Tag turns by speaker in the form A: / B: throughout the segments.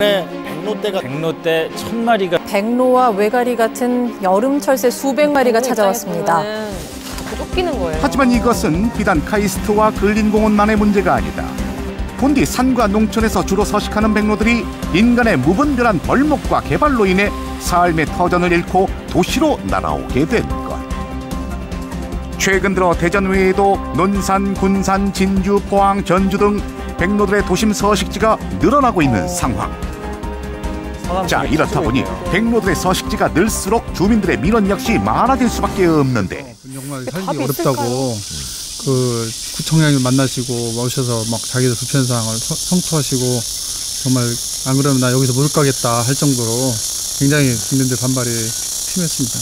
A: 백로떼 1000마리가
B: 백로와 외가리 같은 여름철새 수백 마리가 찾아왔습니다.
C: 쫓기는 거예요.
D: 하지만 이것은 비단 카이스트와 근린공원만의 문제가 아니다. 본디 산과 농촌에서 주로 서식하는 백로들이 인간의 무분별한 벌목과 개발로 인해 삶의 터전을 잃고 도시로 날아오게 된 것. 최근 들어 대전 외에도 논산, 군산, 진주, 포항, 전주 등 백로들의 도심 서식지가 늘어나고 있는 상황. 자, 이렇다 보니 백로들의 서식지가 늘수록 주민들의 민원 역시 많아질 수밖에 없는데.
E: 정말 살기 어렵다고 그 구청장님 만나시고 오셔서 막 자기들 불편사항을 성토하시고 정말 안 그러면 나 여기서 못 가겠다 할 정도로 굉장히 주민들 반발이 심했습니다.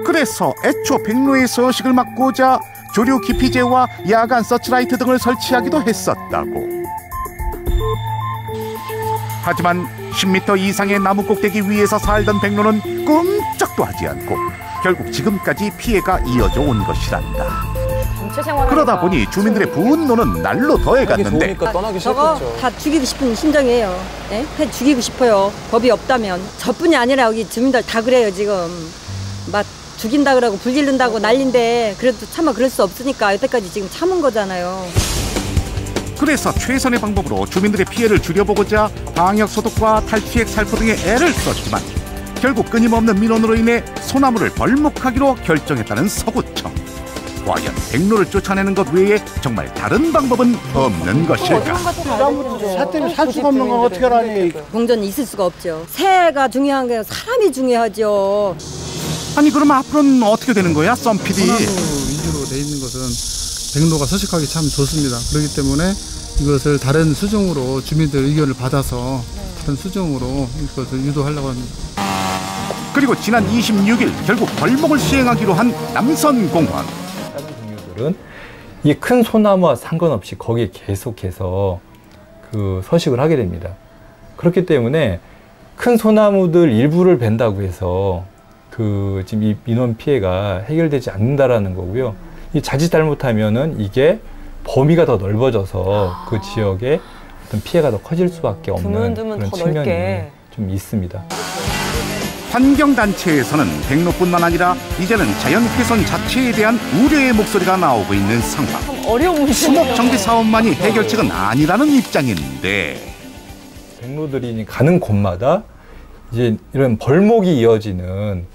D: 그래서 애초 백로의 서식을 막고자 조류 기피제와 야간 서치라이트 등을 설치하기도 했었다고. 하지만 10m 이상의 나무 꼭대기 위에서 살던 백로는 꼼짝도 하지 않고 결국 지금까지 피해가 이어져 온 것이란다. 그러다 보니 주민들의 분노는 날로 더해갔는데
F: 저거 다 죽이고 싶은 심정이에요. 네? 해 죽이고 싶어요. 법이 없다면. 저뿐이 아니라 여기 주민들 다 그래요 지금. 막 죽인다 그러고 불 지른다고 난린데 그래도 차마 그럴 수 없으니까 여태까지 지금 참은 거잖아요.
D: 그래서 최선의 방법으로 주민들의 피해를 줄여보고자 방역 소독과 탈취액 살포 등의 애를 썼지만 결국 끊임없는 민원으로 인해 소나무를 벌목하기로 결정했다는 서구청. 과연 백로를 쫓아내는 것 외에 정말 다른 방법은 없는 것일까?
G: 새 때문에 살 수가 없는 건 어떻게 하라니.
F: 공전이 있을 수가 없죠. 새가 중요한 게 사람이 중요하죠.
D: 아니 그럼 앞으로는 어떻게 되는 거야, 썸PD?
E: 소나무 위주로 돼 있는 것은 백로가 서식하기 참 좋습니다. 그렇기 때문에 이것을 다른 수종으로 주민들 의견을 받아서 다른 수종으로 이것을 유도하려고 합니다.
D: 그리고 지난 26일 결국 벌목을 시행하기로 한 남선공원.
H: 다른 동료들은 이 큰 소나무와 상관없이 거기에 계속해서 그 서식을 하게 됩니다. 그렇기 때문에 큰 소나무들 일부를 벤다고 해서 그 지금 이 민원 피해가 해결되지 않는다라는 거고요. 이 자칫 잘못하면은 이게 범위가 더 넓어져서 그 지역에 어떤 피해가 더 커질 수밖에 없는 그런 측면이 좀 있습니다.
D: 환경단체에서는 백로뿐만 아니라 이제는 자연훼손 자체에 대한 우려의 목소리가 나오고 있는 상황.
C: 어려운 문제예요.
D: 수목정비 사업만이 해결책은 아니라는 입장인데.
H: 백로들이 가는 곳마다 이제 이런 벌목이 이어지는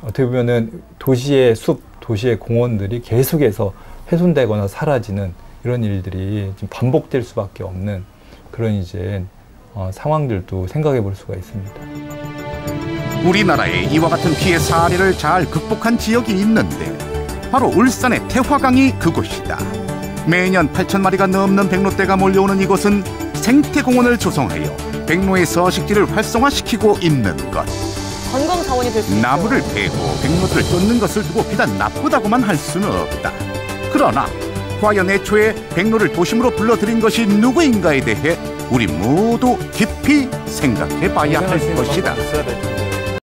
H: 어떻게 보면은 도시의 숲, 도시의 공원들이 계속해서 훼손되거나 사라지는 이런 일들이 지금 반복될 수밖에 없는 그런 이제 상황들도 생각해 볼 수가 있습니다.
D: 우리나라에 이와 같은 피해 사례를 잘 극복한 지역이 있는데 바로 울산의 태화강이 그곳이다. 매년 8,000마리가 넘는 백로떼가 몰려오는 이곳은 생태공원을 조성하여 백로의 서식지를 활성화시키고 있는 것.
C: 관광 자원이 될 수 있죠.
D: 나무를 베고 백로들을 쫓는 것을 두고 비단 나쁘다고만 할 수는 없다. 그러나 과연 애초에 백로를 도심으로 불러들인 것이 누구인가에 대해 우리 모두 깊이 생각해 봐야 할 것이다.